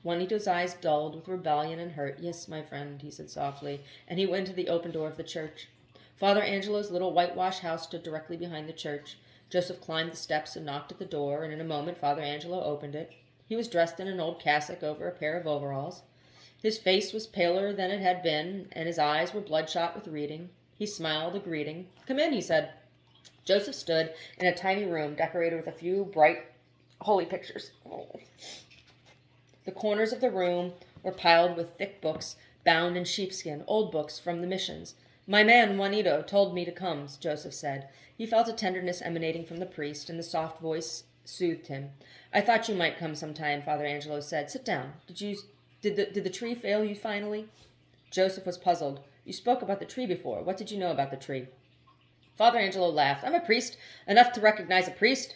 Juanito's eyes dulled with rebellion and hurt. Yes, my friend, he said softly, and he went to the open door of the church. Father Angelo's little whitewashed house stood directly behind the church. Joseph climbed the steps and knocked at the door, and in a moment Father Angelo opened it. He was dressed in an old cassock over a pair of overalls. His face was paler than it had been, and his eyes were bloodshot with reading. He smiled a greeting. Come in, he said. Joseph stood in a tiny room decorated with a few bright holy pictures. The corners of the room were piled with thick books, bound in sheepskin, old books from the missions. My man, Juanito, told me to come, Joseph said. He felt a tenderness emanating from the priest, and the soft voice soothed him. I thought you might come sometime, Father Angelo said. Sit down. Did the tree fail you finally? Joseph was puzzled. You spoke about the tree before. What did you know about the tree? Father Angelo laughed. I'm a priest, enough to recognize a priest.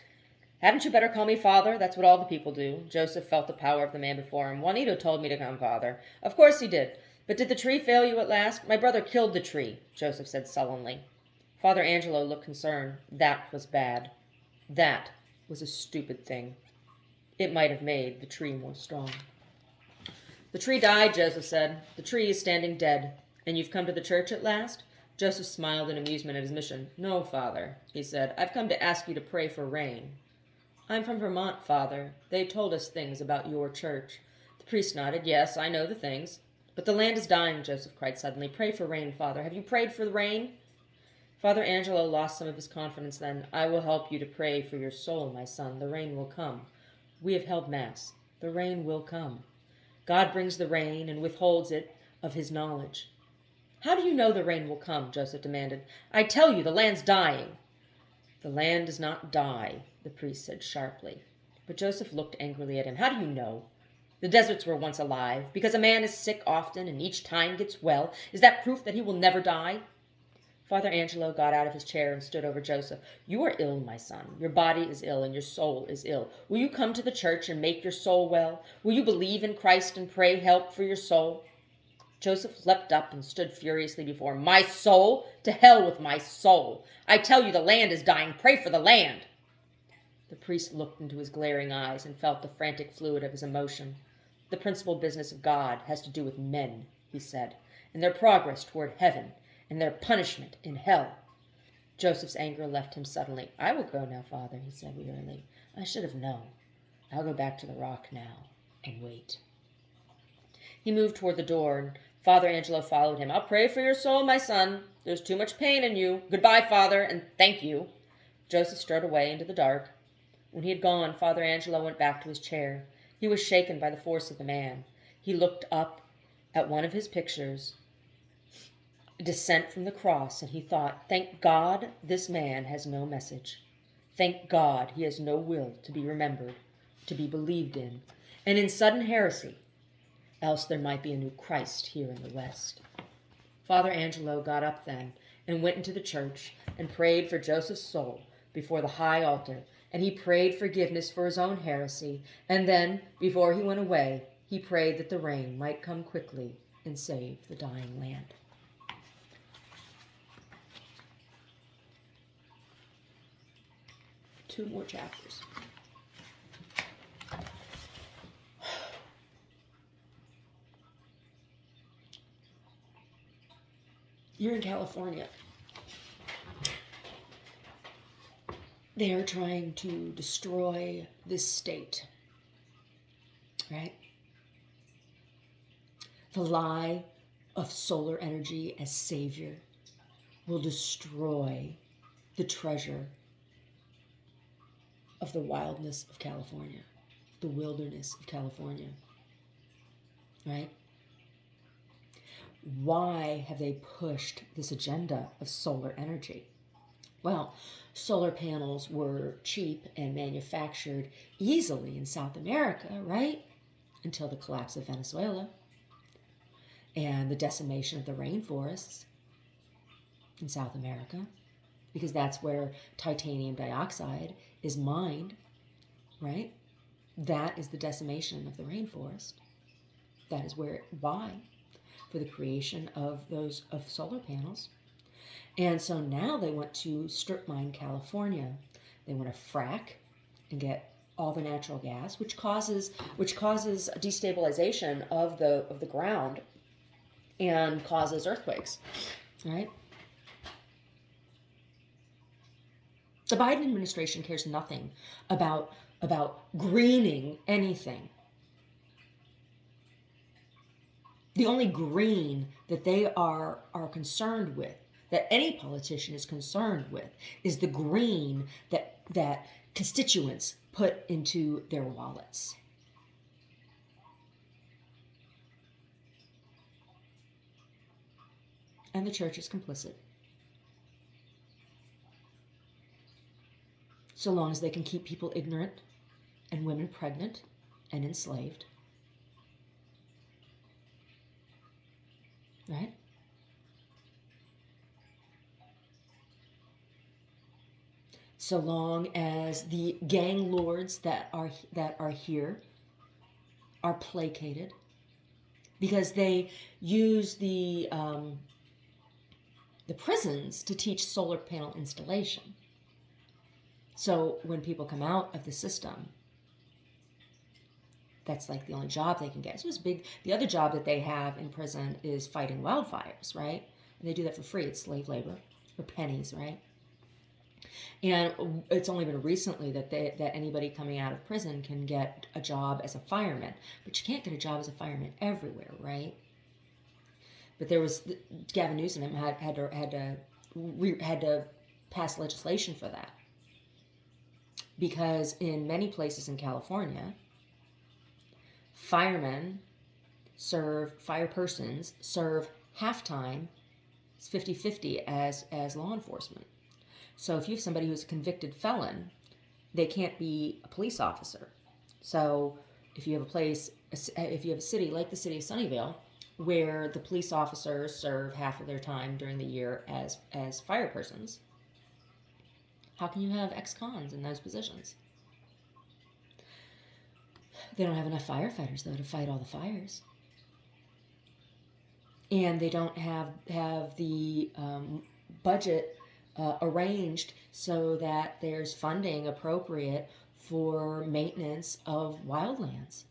Hadn't you better call me father? That's what all the people do. Joseph felt the power of the man before him. Juanito told me to come, father. Of course he did. But did the tree fail you at last? My brother killed the tree, Joseph said sullenly. Father Angelo looked concerned. That was bad. That was a stupid thing. It might have made the tree more strong. The tree died, Joseph said. The tree is standing dead. And you've come to the church at last? Joseph smiled in amusement at his mission. No, father, he said. I've come to ask you to pray for rain. I'm from Vermont, Father. They told us things about your church. The priest nodded. Yes, I know the things. But the land is dying, Joseph cried suddenly. Pray for rain, Father. Have you prayed for the rain? Father Angelo lost some of his confidence then. I will help you to pray for your soul, my son. The rain will come. We have held Mass. The rain will come. God brings the rain and withholds it of his knowledge. How do you know the rain will come? Joseph demanded. I tell you, the land's dying. The land does not die, the priest said sharply. But Joseph looked angrily at him. How do you know? The deserts were once alive. Because a man is sick often and each time gets well, is that proof that he will never die? Father Angelo got out of his chair and stood over Joseph. You are ill, my son. Your body is ill and your soul is ill. Will you come to the church and make your soul well? Will you believe in Christ and pray help for your soul? Joseph leapt up and stood furiously before him. My soul? To hell with my soul. I tell you the land is dying. Pray for the land. The priest looked into his glaring eyes and felt the frantic fluid of his emotion. The principal business of God has to do with men, he said, and their progress toward heaven, and their punishment in hell. Joseph's anger left him suddenly. I will go now, Father, he said wearily. I should have known. I'll go back to the rock now and wait. He moved toward the door, and Father Angelo followed him. I'll pray for your soul, my son. There's too much pain in you. Goodbye, Father, and thank you. Joseph strode away into the dark. When he had gone, Father Angelo went back to his chair. He was shaken by the force of the man. He looked up at one of his pictures, Descent from the Cross, and he thought, thank God this man has no message. Thank God he has no will to be remembered, to be believed in, and in sudden heresy, else there might be a new Christ here in the West. Father Angelo got up then and went into the church and prayed for Joseph's soul before the high altar, and he prayed forgiveness for his own heresy, and then, before he went away, he prayed that the rain might come quickly and save the dying land. Two more chapters. You're in California. they are trying to destroy this state, right? The lie of solar energy as savior will destroy the treasure of the wildness of California, the wilderness of California, right? Why have they pushed this agenda of solar energy? Well, solar panels were cheap and manufactured easily in South America, right? Until the collapse of Venezuela and the decimation of the rainforests in South America, because that's where titanium dioxide is mined, right? That is the decimation of the rainforest. That is why, for the creation of solar panels. And so now they want to strip mine California. They want to frack and get all the natural gas, which causes destabilization of the ground and causes earthquakes, right? The Biden administration cares nothing about greening anything. The only green that they are concerned with, that any politician is concerned with, is the green that constituents put into their wallets. And the church is complicit. So long as they can keep people ignorant and women pregnant and enslaved. Right? So long as the gang lords that are here are placated, because they use the prisons to teach solar panel installation. So when people come out of the system, that's like the only job they can get. So it's big. The other job that they have in prison is fighting wildfires, right? And they do that for free. It's slave labor for pennies, right? And it's only been recently that anybody coming out of prison can get a job as a fireman, but you can't get a job as a fireman everywhere, right? But there was Gavin Newsom had to pass legislation for that, because in many places in California, firepersons serve half-time, it's 50-50 as law enforcement. So if you have somebody who's a convicted felon, they can't be a police officer. So if you have a city like the city of Sunnyvale, where the police officers serve half of their time during the year as firepersons, how can you have ex-cons in those positions? They don't have enough firefighters, though, to fight all the fires. And they don't have the budget arranged so that there's funding appropriate for maintenance of wildlands.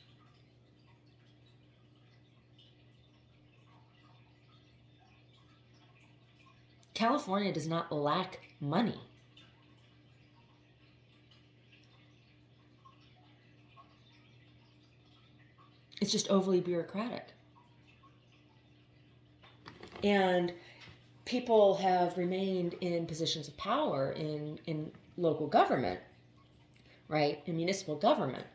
California does not lack money. It's just overly bureaucratic. And people have remained in positions of power in local government, right? In municipal government,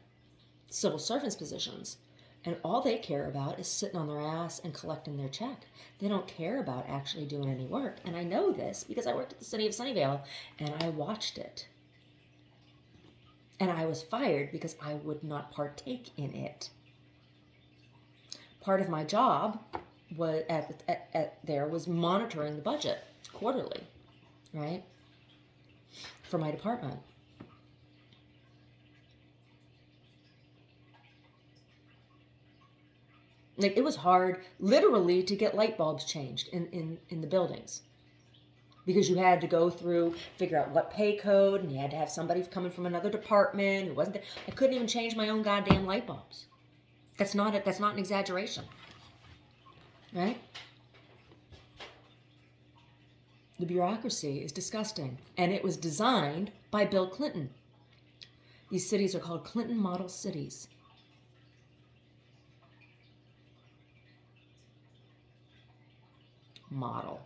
civil servants positions. And all they care about is sitting on their ass and collecting their check. They don't care about actually doing any work. And I know this because I worked at the city of Sunnyvale and I watched it. And I was fired because I would not partake in it. Part of my job was was monitoring the budget quarterly, right, for my department. Like, it was hard, literally, to get light bulbs changed in the buildings, because you had to go through, figure out what pay code, and you had to have somebody coming from another department who wasn't there. I couldn't even change my own goddamn light bulbs. That's not an exaggeration, right? The bureaucracy is disgusting, and it was designed by Bill Clinton. These cities are called Clinton model cities. Model.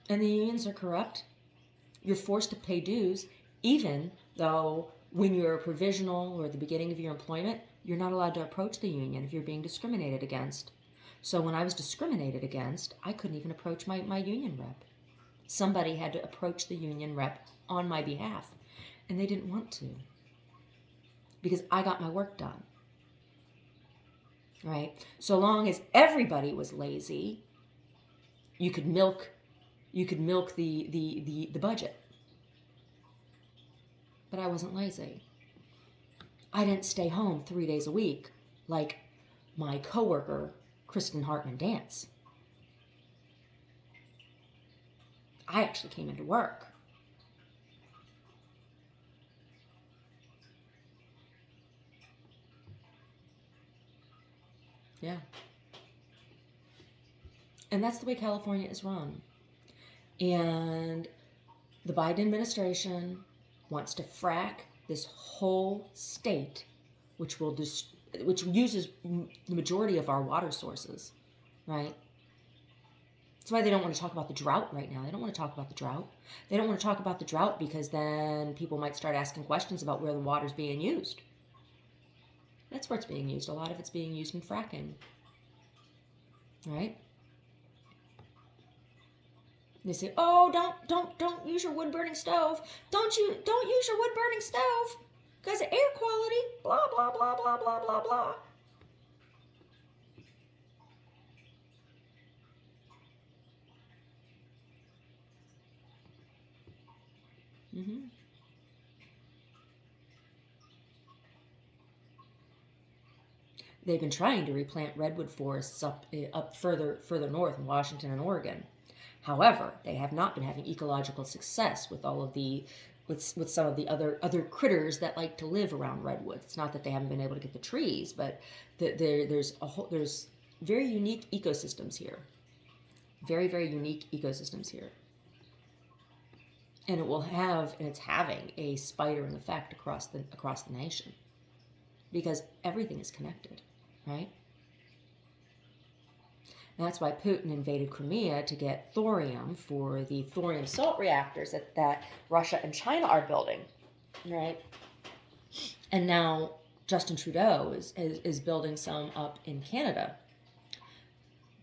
And the unions are corrupt. You're forced to pay dues, even though when you're a provisional or at the beginning of your employment, you're not allowed to approach the union if you're being discriminated against. So when I was discriminated against, I couldn't even approach my union rep. Somebody had to approach the union rep on my behalf, and they didn't want to because I got my work done. Right? So long as everybody was lazy, you could milk the budget. But I wasn't lazy. I didn't stay home 3 days a week like my coworker, Kristen Hartman Dance. I actually came into work. Yeah. And that's the way California is run. And the Biden administration wants to frack this whole state, which uses the majority of our water sources, right? That's why they don't want to talk about the drought right now. They don't want to talk about the drought. They don't want to talk about the drought because then people might start asking questions about where the water's being used. That's where it's being used. A lot of it's being used in fracking, right? They say, "Oh, don't use your wood burning stove. Don't use your wood burning stove because of air quality. Blah blah blah blah blah blah blah." Mm-hmm. They've been trying to replant redwood forests up further north in Washington and Oregon. However, they have not been having ecological success with all of the with some of the other critters that like to live around redwoods. It's not that they haven't been able to get the trees, but there's very unique ecosystems here. Very, very unique ecosystems here. And it's having a spidering effect across the nation. Because everything is connected, right? And that's why Putin invaded Crimea to get thorium for the thorium salt reactors that Russia and China are building, right? And now Justin Trudeau is building some up in Canada.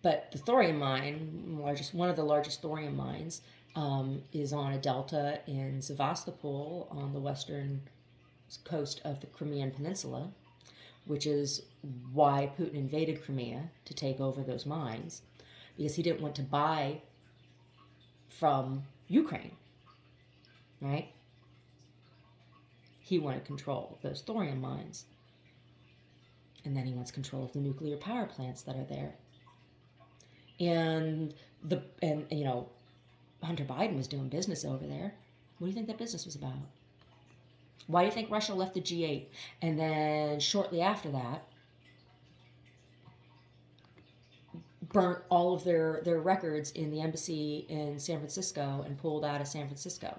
But the thorium mine, one of the largest thorium mines, is on a delta in Sevastopol on the western coast of the Crimean Peninsula, which is why Putin invaded Crimea, to take over those mines, because he didn't want to buy from Ukraine, right? He wanted control of those thorium mines. And then he wants control of the nuclear power plants that are there. And Hunter Biden was doing business over there. What do you think that business was about? Why do you think Russia left the G8? And then shortly after that, burnt all of their records in the embassy in San Francisco and pulled out of San Francisco.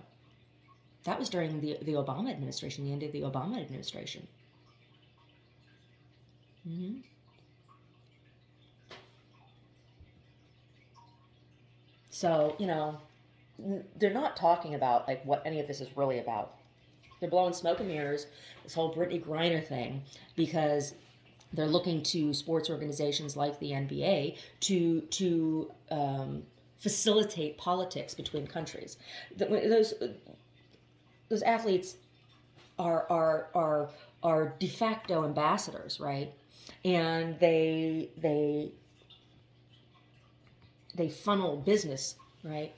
That was during the Obama administration, the end of the Obama administration. Mm-hmm. So, they're not talking about like what any of this is really about. They're blowing smoke and mirrors, this whole Brittany Griner thing, because they're looking to sports organizations like the NBA to facilitate politics between countries. Those athletes are de facto ambassadors, right? And they funnel business, right?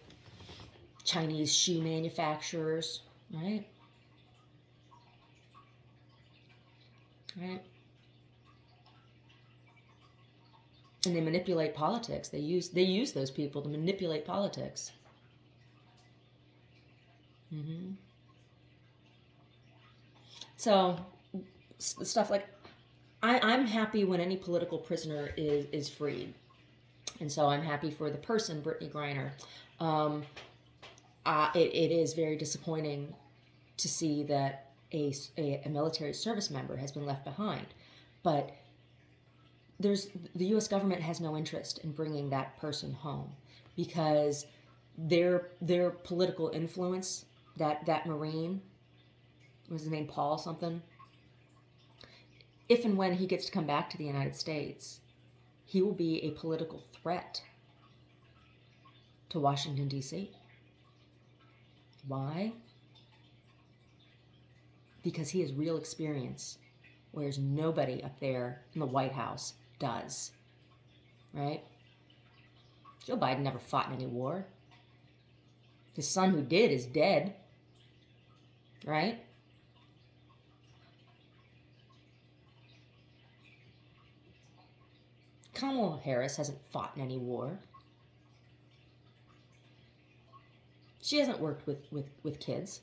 Chinese shoe manufacturers, right? Right. And they manipulate politics. They use those people to manipulate politics. Mm-hmm. So stuff like I'm happy when any political prisoner is freed. And so I'm happy for the person, Brittany Griner. It is very disappointing to see that a military service member has been left behind. But the U.S. government has no interest in bringing that person home because their political influence, that Marine, was his name Paul something, if and when he gets to come back to the United States, he will be a political threat to Washington, D.C. Why? Because he has real experience, whereas nobody up there in the White House does. Right? Joe Biden never fought in any war. His son who did is dead. Right? Kamala Harris hasn't fought in any war. She hasn't worked with kids.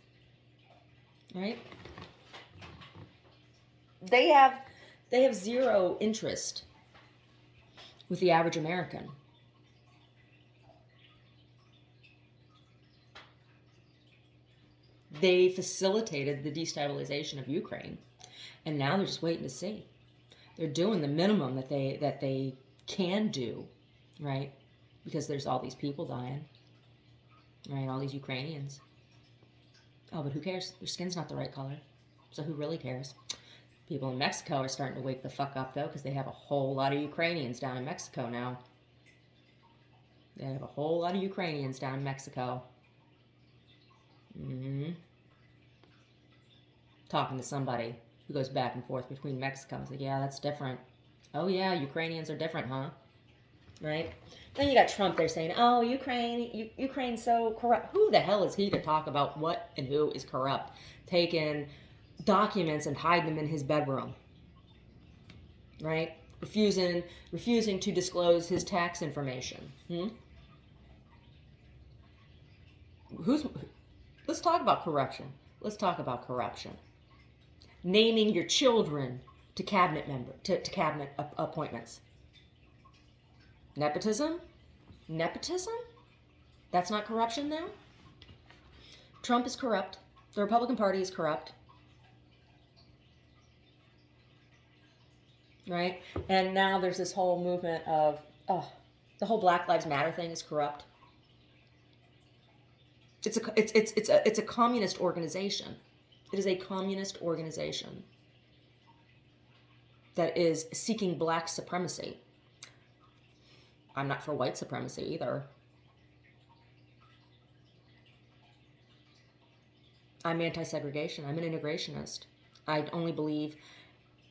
Right? They have zero interest with the average American. They facilitated the destabilization of Ukraine, and now they're just waiting to see. They're doing the minimum that they can do, right? Because there's all these people dying, right? All these Ukrainians. Oh, but who cares? Their skin's not the right color, so who really cares? People in Mexico are starting to wake the fuck up, though, because they have a whole lot of Ukrainians down in Mexico now. They have a whole lot of Ukrainians down in Mexico. Talking to somebody who goes back and forth between Mexico. It's like, yeah, that's different. Oh, yeah, Ukrainians are different, huh? Right? Then you got Trump there saying, oh, Ukraine's so corrupt. Who the hell is he to talk about what and who is corrupt? Taking documents and hide them in his bedroom. Right? Refusing to disclose his tax information. Let's talk about corruption. Let's talk about corruption. Naming your children to cabinet appointments. Nepotism? That's not corruption now? Trump is corrupt. The Republican Party is corrupt. Right? And now there's this whole movement of, the whole Black Lives Matter thing is corrupt. It's a communist organization. It is a communist organization that is seeking black supremacy. I'm not for white supremacy either. I'm anti-segregation. I'm an integrationist. I only believe,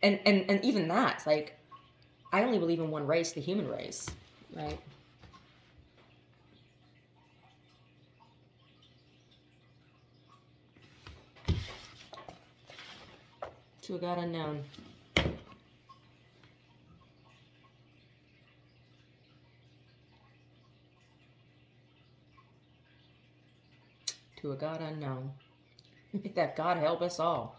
and even that, like, I only believe in one race, the human race, right? To a God unknown. To a God unknown. May that God help us all.